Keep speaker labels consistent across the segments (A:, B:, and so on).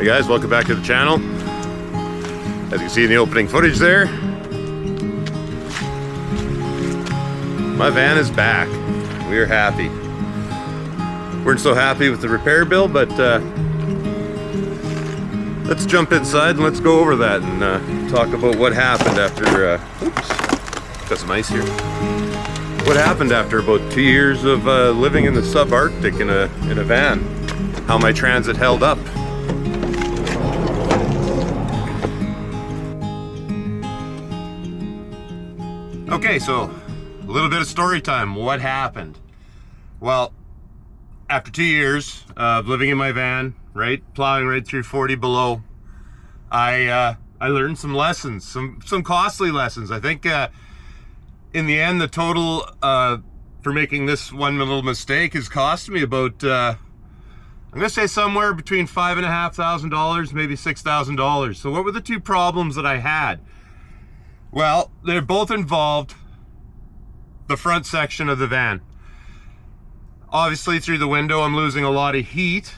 A: Hey guys, welcome back to the channel. As you can see in the opening footage there, my van is back. We are happy. Weren't so happy with the repair bill, but let's jump inside and let's go over that and talk about what happened after, oops, got some ice here. What happened after about 2 years of living in the subarctic in a van. How my transit held up. Okay, so a little bit of story time. What happened? Well, after 2 years of living in my van, right, plowing right through 40 below, I learned some lessons, some costly lessons. I think in the end, the total for making this one little mistake has cost me about, I'm gonna say somewhere between $5,500, maybe $6,000. So what were the two problems that I had? Well, they both involved the front section of the van. Obviously, through the window, I'm losing a lot of heat.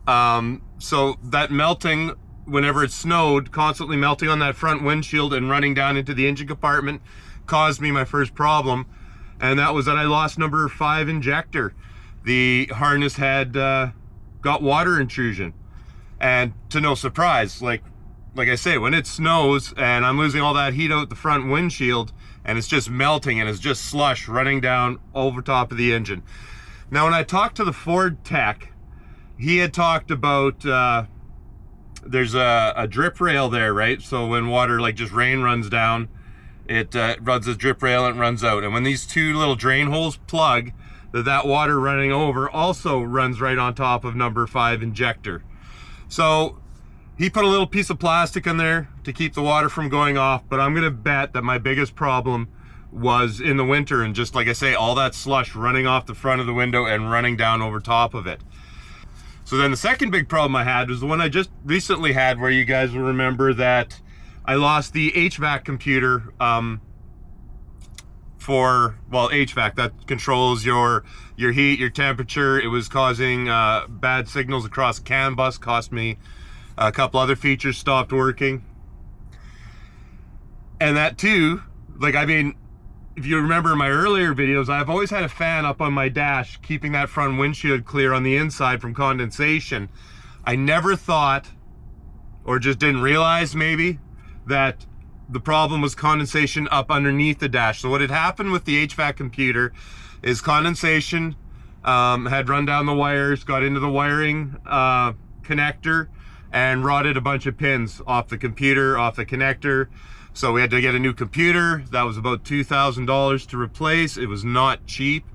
A: So that melting, whenever it snowed, constantly melting on that front windshield and running down into the engine compartment, caused me my first problem. And that was that I lost number 5 injector. The harness had got water intrusion. And to no surprise, like I say, when it snows and I'm losing all that heat out the front windshield and it's just melting and it's just slush running down over top of the engine. Now, when I talked to the Ford tech, he had talked about there's a drip rail there, right? So when water, like just rain runs down, it runs a drip rail and it runs out. And when these two little drain holes plug, that water running over also runs right on top of number 5 injector. So he put a little piece of plastic in there to keep the water from going off, but I'm gonna bet that my biggest problem was in the winter, and just like I say, all that slush running off the front of the window and running down over top of it. So then the second big problem I had was the one I just recently had, where you guys will remember that I lost the HVAC computer for, well, HVAC, that controls your heat, your temperature. It was causing bad signals across CAN bus, cost me a couple other features stopped working. And that too, like, I mean, if you remember in my earlier videos, I've always had a fan up on my dash, keeping that front windshield clear on the inside from condensation. I never thought, or just didn't realize maybe, that the problem was condensation up underneath the dash. So what had happened with the HVAC computer is condensation had run down the wires, got into the wiring connector, and rotted a bunch of pins off the computer, off the connector. So we had to get a new computer. That was about $2,000 to replace. It was not cheap.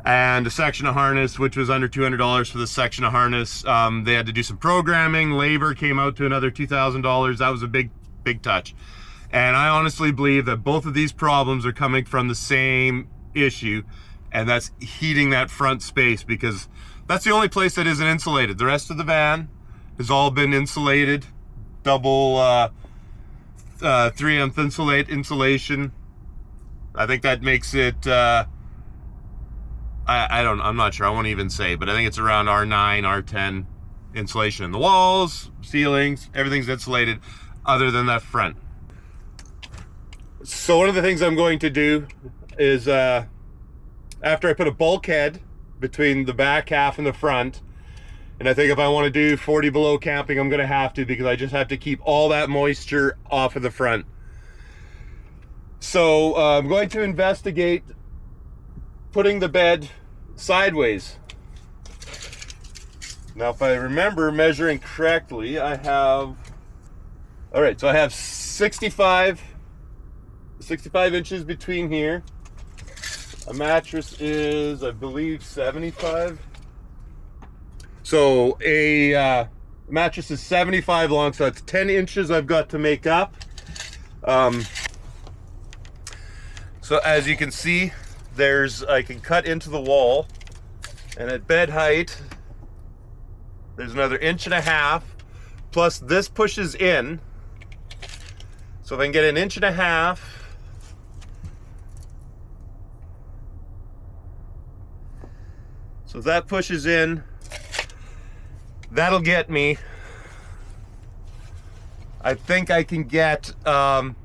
A: And a section of harness, which was under $200 for the section of harness. They had to do some programming. Labor came out to another $2,000. That was a big touch. And I honestly believe that both of these problems are coming from the same issue, and that's heating that front space, because that's the only place that isn't insulated. The rest of the van has all been insulated, double 3M insulation. I think that makes it I'm not sure, I won't even say, but I think it's around R9, R10 insulation in the walls, ceilings, everything's insulated other than that front. So one of the things I'm going to do is after I put a bulkhead between the back half and the front, and I think if I want to do 40 below camping, I'm going to have to, because I just have to keep all that moisture off of the front. So I'm going to investigate putting the bed sideways. Now, if I remember measuring correctly, I have, all right, so I have 65 inches between here. A mattress is, I believe, 75. So a mattress is 75 long, so that's 10 inches I've got to make up. So as you can see, I can cut into the wall, and at bed height, there's another 1.5 inches, plus this pushes in. So if I can get 1.5 inches, so if that pushes in, That'll get me, I think I can get, I'm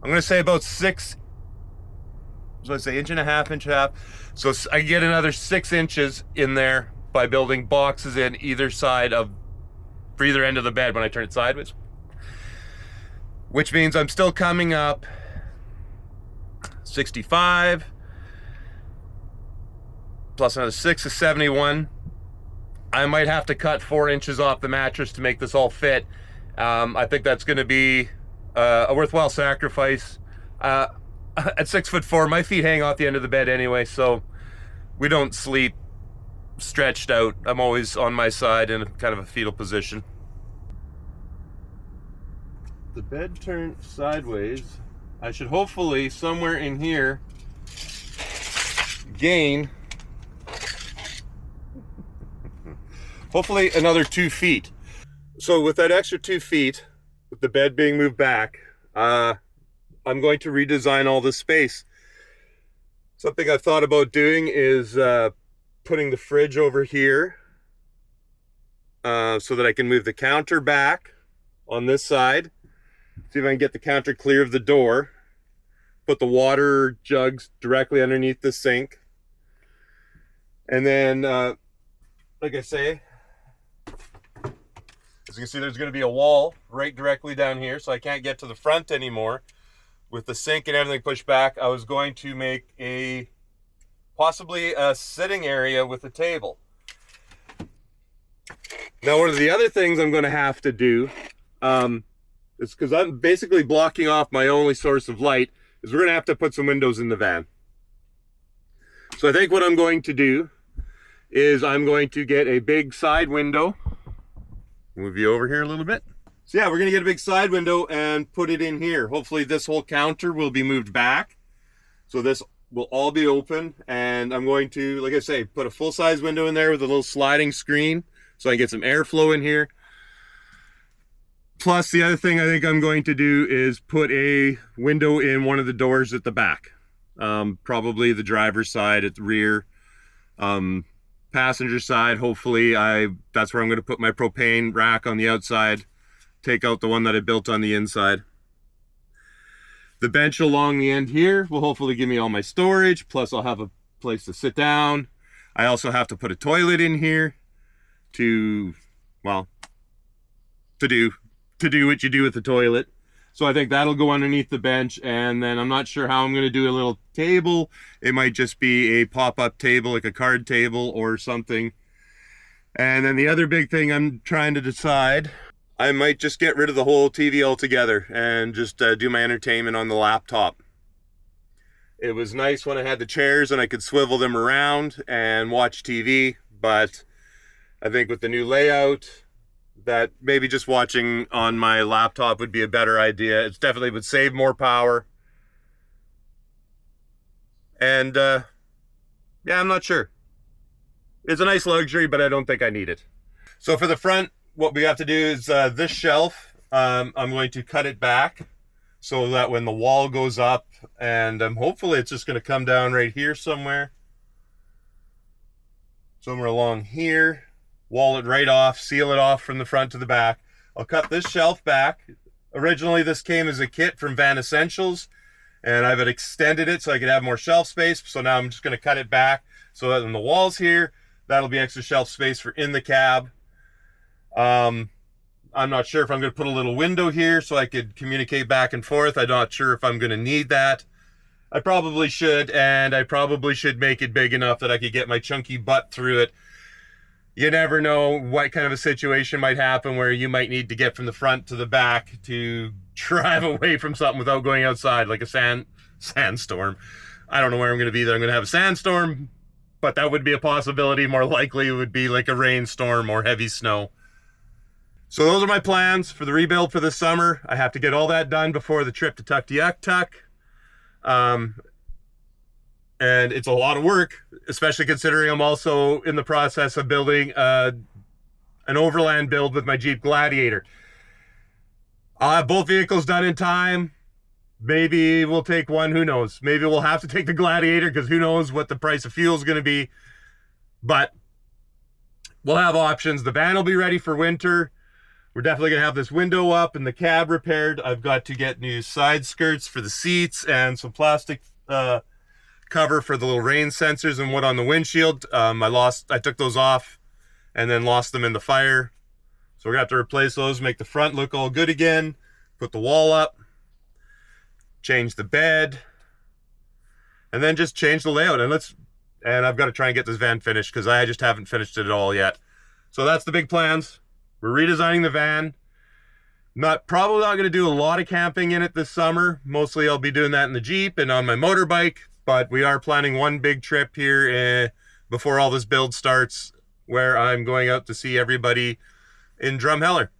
A: gonna say about 6, so let's say inch and a half. So I get another 6 inches in there by building boxes in either side of, for either end of the bed when I turn it sideways. Which means I'm still coming up 65, plus another 6 is 71. I might have to cut 4 inches off the mattress to make this all fit. I think that's gonna be a worthwhile sacrifice. At 6'4", my feet hang off the end of the bed anyway, so we don't sleep stretched out. I'm always on my side in kind of a fetal position. The bed turned sideways. I should hopefully, somewhere in here, gain hopefully another 2 feet. So with that extra 2 feet, with the bed being moved back, I'm going to redesign all this space. Something I've thought about doing is putting the fridge over here so that I can move the counter back on this side. See if I can get the counter clear of the door. Put the water jugs directly underneath the sink. And then, like I say, as you can see, there's going to be a wall right directly down here, so I can't get to the front anymore. With the sink and everything pushed back, I was going to make possibly a sitting area with a table. Now, one of the other things I'm going to have to do, is because I'm basically blocking off my only source of light, is we're going to have to put some windows in the van. So I think what I'm going to do is I'm going to get a big side window. Move you over here a little bit. So yeah, we're gonna get a big side window and put it in here. Hopefully this whole counter will be moved back. So this will all be open, and I'm going to, like I say, put a full-size window in there with a little sliding screen so I can get some airflow in here. Plus, the other thing I think I'm going to do is put a window in one of the doors at the back. Probably the driver's side at the rear. Passenger side, hopefully that's where I'm going to put my propane rack on the outside. Take out the one that I built on the inside. The bench along the end here will hopefully give me all my storage, plus I'll have a place to sit down. I also have to put a toilet in here to, well, to do what you do with the toilet. So I think that'll go underneath the bench, and then I'm not sure how I'm going to do a little table. It might just be a pop-up table, like a card table or something. And then the other big thing I'm trying to decide, I might just get rid of the whole TV altogether and just do my entertainment on the laptop. It was nice when I had the chairs and I could swivel them around and watch TV, but I think with the new layout, that maybe just watching on my laptop would be a better idea. It definitely would save more power. And yeah, I'm not sure. It's a nice luxury, but I don't think I need it. So for the front, what we have to do is this shelf, I'm going to cut it back so that when the wall goes up, and hopefully it's just going to come down right here somewhere. Somewhere along here. Wall it right off, seal it off from the front to the back. I'll cut this shelf back. Originally this came as a kit from Van Essentials, and I've extended it so I could have more shelf space. So now I'm just going to cut it back so that in the walls here, that'll be extra shelf space for in the cab. I'm not sure if I'm going to put a little window here so I could communicate back and forth. I'm not sure if I'm going to need that. I probably should, and I probably should make it big enough that I could get my chunky butt through it. You never know what kind of a situation might happen where you might need to get from the front to the back to drive away from something without going outside, like a sandstorm. I don't know where I'm going to be there. I'm going to have a sandstorm, but that would be a possibility. More likely it would be like a rainstorm or heavy snow. So those are my plans for the rebuild for this summer. I have to get all that done before the trip to Tuktoyaktuk. And it's a lot of work, especially considering I'm also in the process of building an overland build with my Jeep Gladiator. I'll have both vehicles done in time. Maybe we'll take one, who knows? Maybe we'll have to take the Gladiator because who knows what the price of fuel is going to be. But we'll have options. The van will be ready for winter. We're definitely gonna have this window up and the cab repaired. I've got to get new side skirts for the seats and some plastic cover for the little rain sensors and what on the windshield. I took those off and then lost them in the fire. So we're gonna have to replace those, make the front look all good again, put the wall up, change the bed, and then just change the layout. And I've got to try and get this van finished because I just haven't finished it at all yet. So that's the big plans. We're redesigning the van. Probably not going to do a lot of camping in it this summer. Mostly I'll be doing that in the Jeep and on my motorbike, but we are planning one big trip here before all this build starts, where I'm going out to see everybody in Drumheller.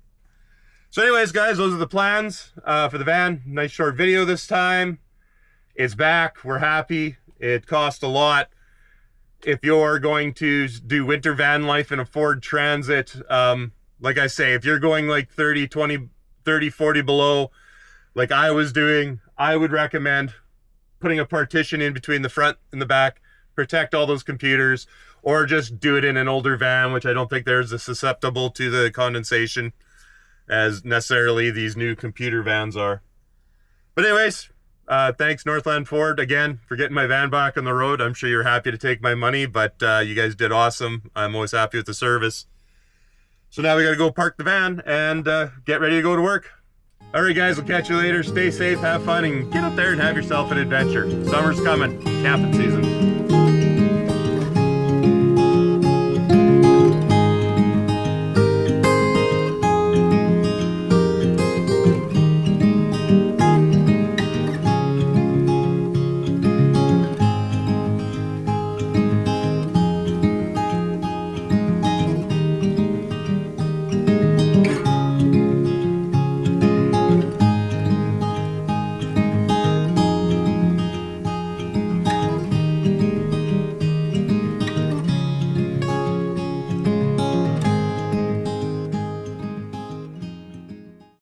A: So anyways, guys, those are the plans for the van. Nice short video this time. It's back. We're happy. It cost a lot. If you're going to do winter van life in a Ford Transit, like I say, if you're going like 30, 40 below, like I was doing, I would recommend putting a partition in between the front and the back, protect all those computers, or just do it in an older van, which I don't think there's as susceptible to the condensation as necessarily these new computer vans are. But anyways, thanks Northland Ford again for getting my van back on the road. I'm sure you're happy to take my money, but you guys did awesome. I'm always happy with the service. So now we got to go park the van and get ready to go to work. All right, guys, we'll catch you later. Stay safe, have fun, and get up there and have yourself an adventure. Summer's coming, camping season.